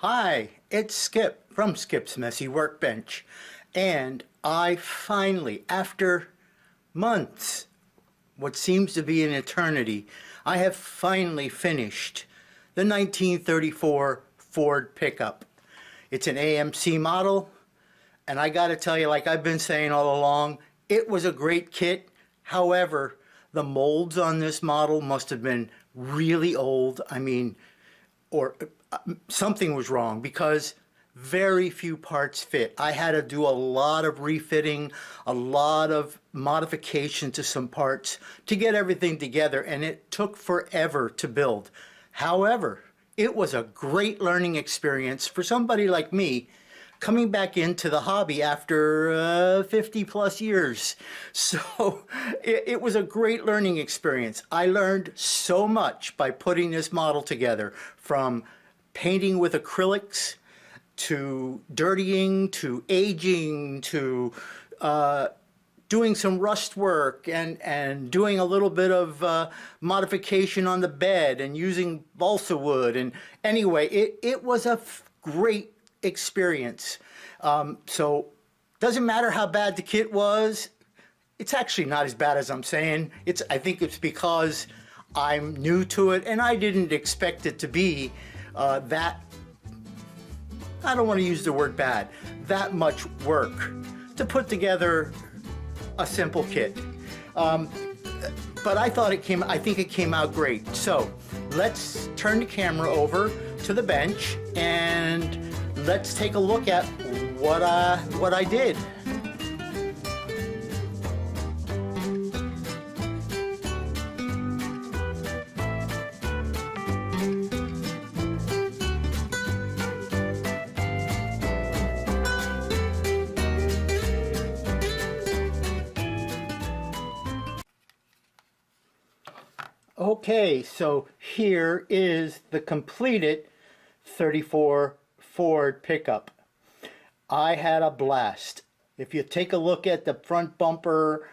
Hi, it's Skip from Skip's Messy Workbench, and I finally, after months, what seems to be an eternity, I have finally finished the 1934 Ford pickup. It's an AMC model, and I gotta tell you, like I've been saying all along, it was a great kit. However, the molds on this model must have been really old. Or something was wrong because very few parts fit. I had to do a lot of refitting, a lot of modification to some parts to get everything together, and it took forever to build. However, it was a great learning experience for somebody like me coming back into the hobby after 50 plus years. So it was a great learning experience. I learned so much by putting this model together, from painting with acrylics to dirtying to aging to doing some rust work and doing a little bit of modification on the bed and using balsa wood. And anyway, it was a great experience. So doesn't matter how bad the kit was. It's actually not as bad as I'm saying. I think it's because I'm new to it and I didn't expect it to be that, I don't want to use the word bad, that much work to put together a simple kit. But I think it came out great. So let's turn the camera over to the bench and let's take a look at what I did. Okay, so here is the completed 34 Ford pickup. I had a blast. If you take a look at the front bumper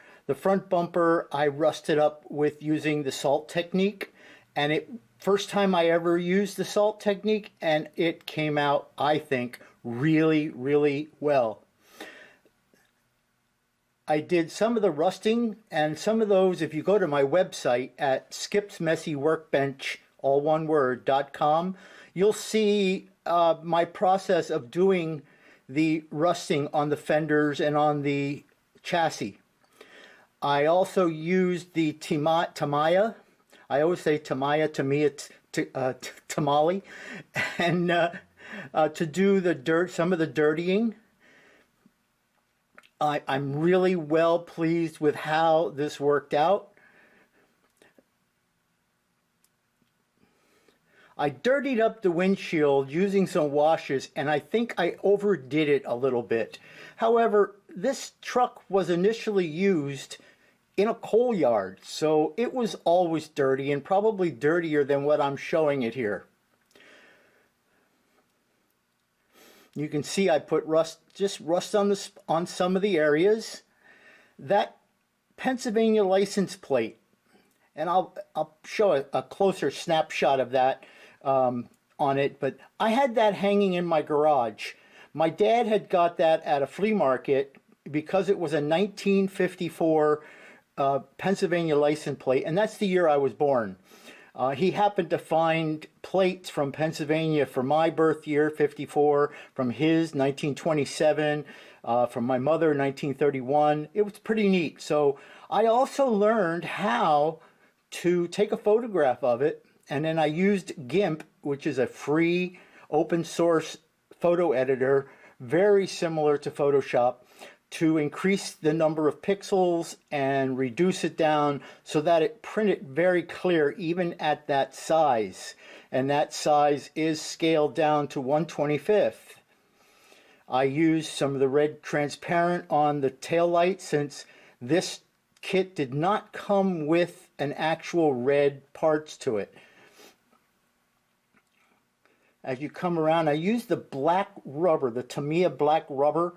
I rusted up with using the salt technique, and first time I ever used the salt technique, and it came out, I think, really, really well. I did some of the rusting, and some of those, if you go to my website at skipsmessyworkbench, all one word, .com, you'll see my process of doing the rusting on the fenders and on the chassis. I also used the Tamiya. I always say Tamiya, to me it's tamale, and to do some of the dirtying. I'm really well pleased with how this worked out. I dirtied up the windshield using some washes, and I think I overdid it a little bit. However, this truck was initially used in a coal yard, so it was always dirty, and probably dirtier than what I'm showing it here. You can see I put rust on some of the areas. That Pennsylvania license plate, and I'll show a closer snapshot of that on it, but I had that hanging in my garage. My dad had got that at a flea market because it was a 1954 Pennsylvania license plate, and that's the year I was born. He happened to find plates from Pennsylvania for my birth year, 54, from his, 1927, from my mother, 1931. It was pretty neat. So I also learned how to take a photograph of it, and then I used GIMP, which is a free open source photo editor, very similar to Photoshop, to increase the number of pixels and reduce it down so that it printed very clear even at that size. And that size is scaled down to 1/25. I used some of the red transparent on the tail light, since this kit did not come with an actual red parts to it. As you come around, I used the black rubber, the Tamiya black rubber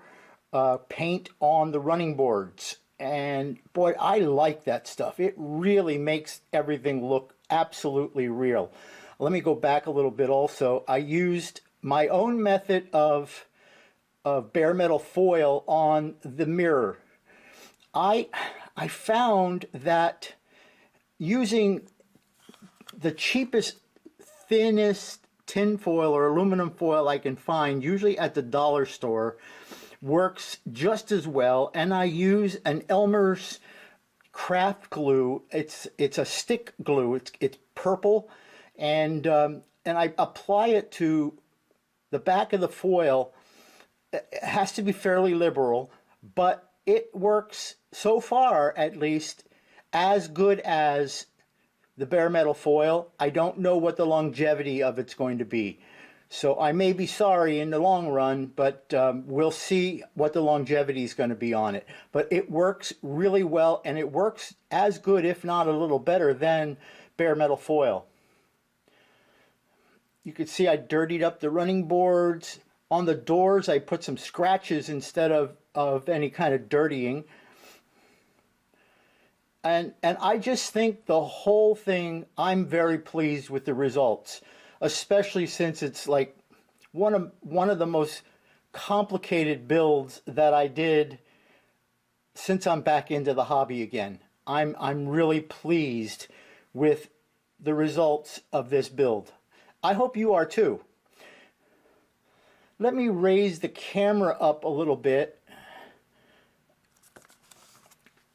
paint on the running boards, and boy, I like that stuff. It really makes everything look absolutely real. Let me go back a little bit also. I used my own method of bare metal foil on the mirror. I found that using the cheapest, thinnest tin foil or aluminum foil I can find, usually at the dollar store, works just as well. And I use an Elmer's craft glue. It's a stick glue. It's purple, and I apply it to the back of the foil. It has to be fairly liberal, but it works so far, at least, as good as the bare metal foil. I don't know what the longevity of it's going to be. So I may be sorry in the long run, but we'll see what the longevity is going to be on it. But it works really well, and it works as good, if not a little better, than bare metal foil. You can see I dirtied up the running boards. On the doors, I put some scratches instead of any kind of dirtying. And I just think the whole thing, I'm very pleased with the results, especially since it's like one of the most complicated builds that I did since I'm back into the hobby again. I'm really pleased with the results of this build. I hope you are too. Let me raise the camera up a little bit.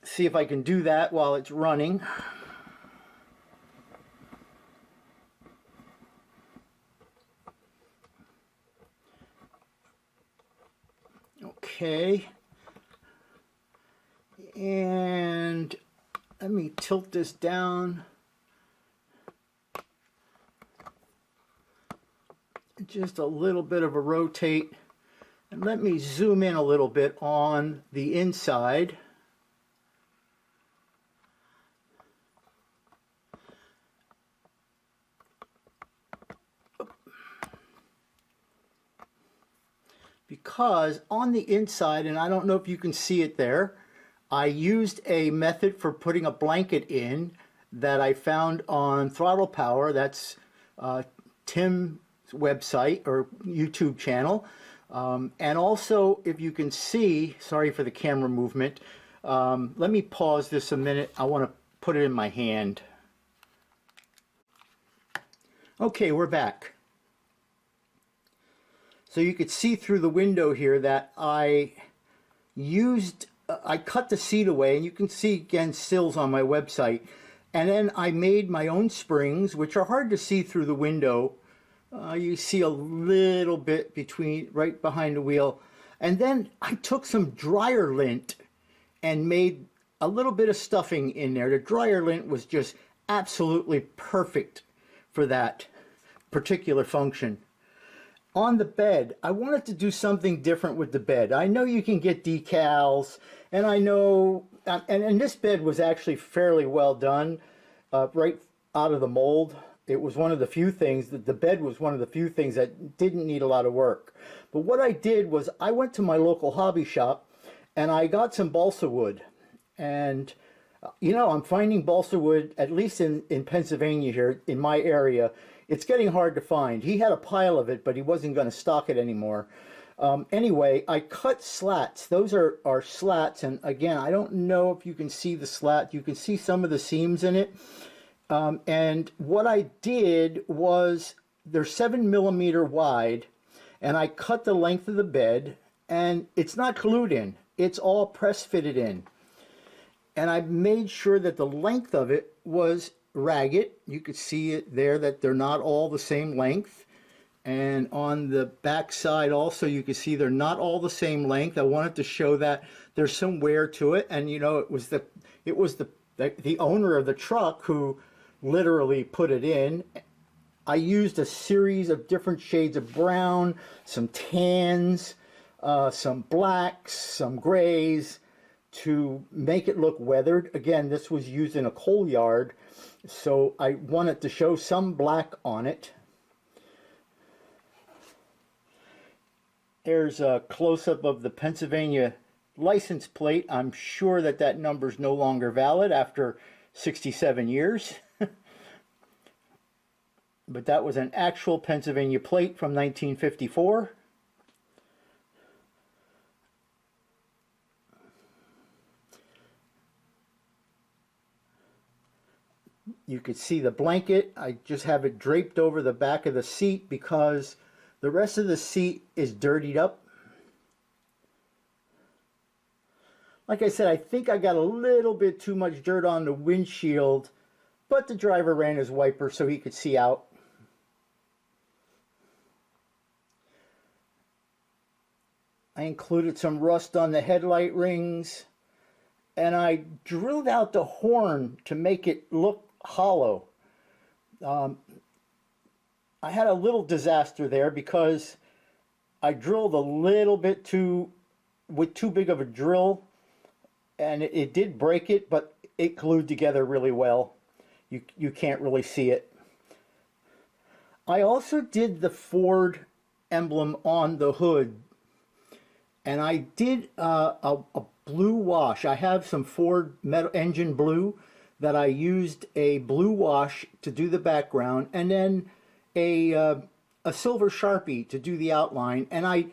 See if I can do that while it's running. Okay. And let me tilt this down. Just a little bit of a rotate. And let me zoom in a little bit on the inside. Because on the inside, and I don't know if you can see it there, I used a method for putting a blanket in that I found on Throttle Power. That's Tim's website or YouTube channel. And also, if you can see, sorry for the camera movement, let me pause this a minute. I want to put it in my hand. Okay, we're back. So you could see through the window here that I cut the seat away, and you can see again stills on my website. And then I made my own springs, which are hard to see through the window. You see a little bit right behind the wheel. And then I took some dryer lint and made a little bit of stuffing in there. The dryer lint was just absolutely perfect for that particular function. On the bed, I wanted to do something different with the bed. I know you can get decals, and I know, and this bed was actually fairly well done, right out of the mold. It was one of the few things, the bed was one of the few things that didn't need a lot of work. But what I did was I went to my local hobby shop, and I got some balsa wood. And, you know, I'm finding balsa wood, at least in Pennsylvania here, in my area, it's getting hard to find. He had a pile of it, but he wasn't going to stock it anymore. Anyway, I cut slats. Those are slats, and again, I don't know if you can see the slat. You can see some of the seams in it. And what I did was, they're 7mm wide, and I cut the length of the bed, and it's not glued in. It's all press fitted in. And I made sure that the length of it was ragged. You could see it there that they're not all the same length. And on the back side also, you can see they're not all the same length. I wanted to show that there's some wear to it. And you know, it was the owner of the truck who literally put it in. I used a series of different shades of brown, some tans, some blacks, some grays, to make it look weathered. Again, this was used in a coal yard, so I wanted to show some black on it. There's a close-up of the Pennsylvania license plate. I'm sure that that number is no longer valid after 67 years. but that was an actual Pennsylvania plate from 1954. You could see the blanket. I just have it draped over the back of the seat because the rest of the seat is dirtied up. Like I said, I think I got a little bit too much dirt on the windshield, but the driver ran his wiper so he could see out. I included some rust on the headlight rings, and I drilled out the horn to make it look hollow. I had a little disaster there because I drilled a little bit with too big of a drill, and it did break it, but it glued together really well. You can't really see it. I also did the Ford emblem on the hood, and I did a blue wash. I have some Ford metal engine blue that I used a blue wash to do the background, and then a silver Sharpie to do the outline. And I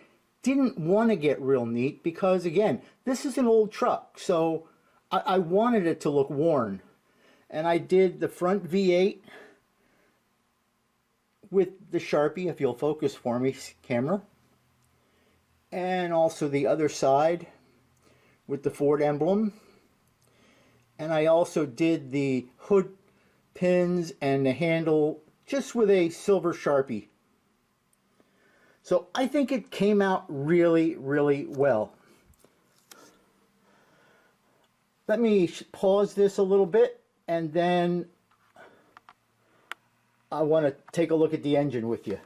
didn't want to get real neat because, again, this is an old truck, so I wanted it to look worn. And I did the front V8 with the Sharpie, if you'll focus for me, camera. And also the other side with the Ford emblem. And I also did the hood pins and the handle just with a silver Sharpie. So I think it came out really, really well. Let me pause this a little bit, and then I want to take a look at the engine with you.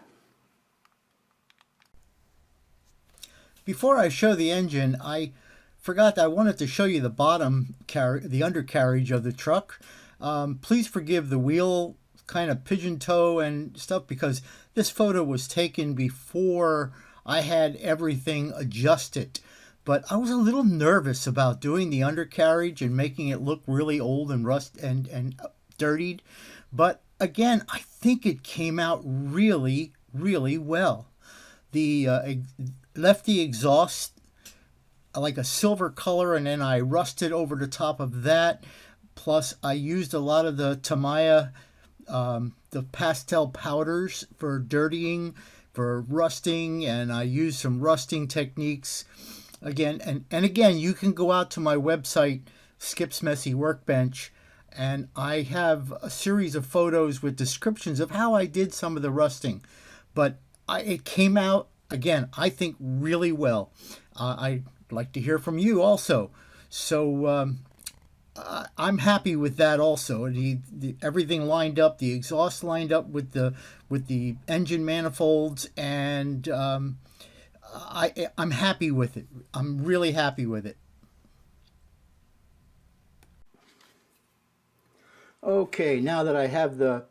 Before I show the engine, I forgot that I wanted to show you the the undercarriage of the truck. Please forgive the wheel kind of pigeon toe and stuff because this photo was taken before I had everything adjusted. But I was a little nervous about doing the undercarriage and making it look really old and and dirtied. But again, I think it came out really, really well. The left the exhaust like a silver color, and then I rusted over the top of that. Plus, I used a lot of the Tamiya, the pastel powders for dirtying, for rusting, and I used some rusting techniques. Again, and again, you can go out to my website, Skip's Messy Workbench, and I have a series of photos with descriptions of how I did some of the rusting. But it came out, again, I think really well. I'd like to hear from you also. So I'm happy with that also. Everything lined up, the exhaust lined up with the engine manifolds, and I'm happy with it. I'm really happy with it. Okay, now that I have the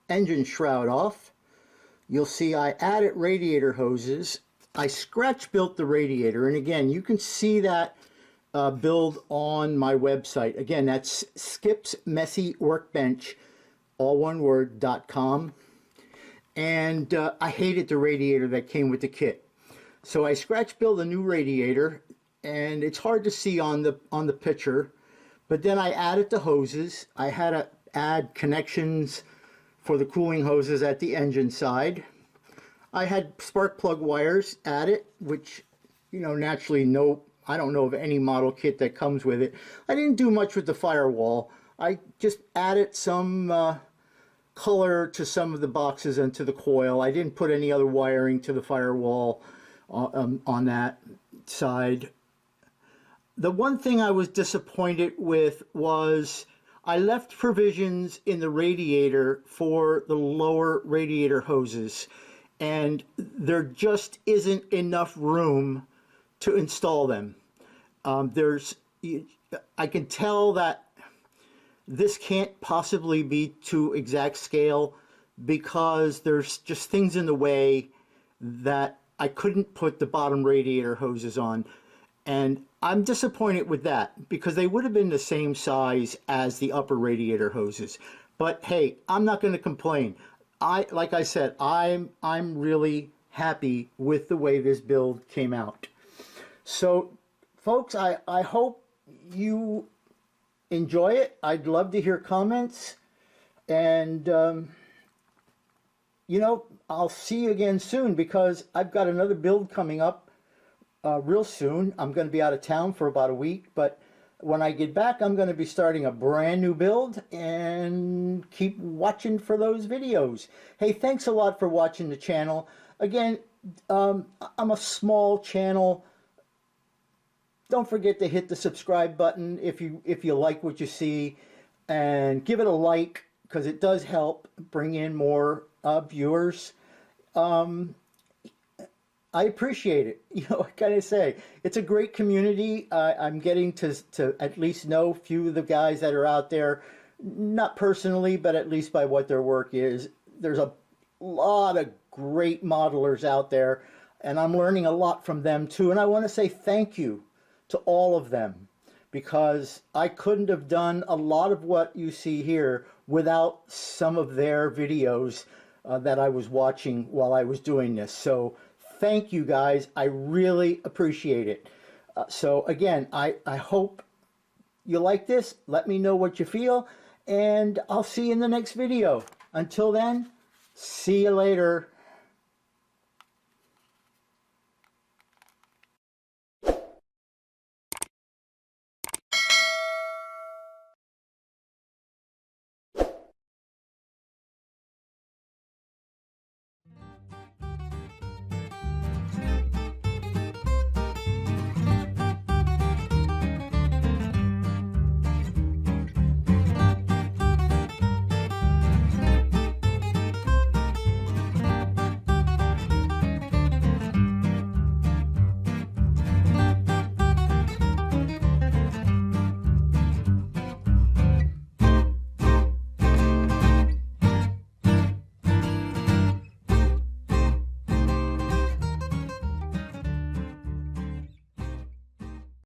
engine shroud off, you'll see I added radiator hoses. I scratch built the radiator, and again, you can see that build on my website. Again, that's Skip's Messy Workbench, all one word, .com. And I hated the radiator that came with the kit. So I scratch built a new radiator, and it's hard to see on the picture, but then I added the hoses. I had to add connections for the cooling hoses at the engine side. I had spark plug wires added, which, you know, naturally I don't know of any model kit that comes with it. I didn't do much with the firewall. I just added some color to some of the boxes and to the coil. I didn't put any other wiring to the firewall on that side. The one thing I was disappointed with was I left provisions in the radiator for the lower radiator hoses, and there just isn't enough room to install them. I can tell that this can't possibly be to exact scale because there's just things in the way that I couldn't put the bottom radiator hoses on. And I'm disappointed with that because they would have been the same size as the upper radiator hoses. But hey, I'm not going to complain. like I said, I'm really happy with the way this build came out. So, folks, I hope you enjoy it. I'd love to hear comments. And, you know, I'll see you again soon because I've got another build coming up real soon. I'm going to be out of town for about a week, but when I get back, I'm going to be starting a brand new build, and keep watching for those videos. Hey, thanks a lot for watching the channel. Again, I'm a small channel. Don't forget to hit the subscribe button if you like what you see, and give it a like because it does help bring in more viewers. I appreciate it. You know, what can I say? It's a great community. I'm getting to at least know a few of the guys that are out there, not personally, but at least by what their work is. There's a lot of great modelers out there, and I'm learning a lot from them too. And I want to say thank you to all of them, because I couldn't have done a lot of what you see here without some of their videos that I was watching while I was doing this. So thank you guys. I really appreciate it. So again, I hope you like this. Let me know what you feel, and I'll see you in the next video. Until then, see you later.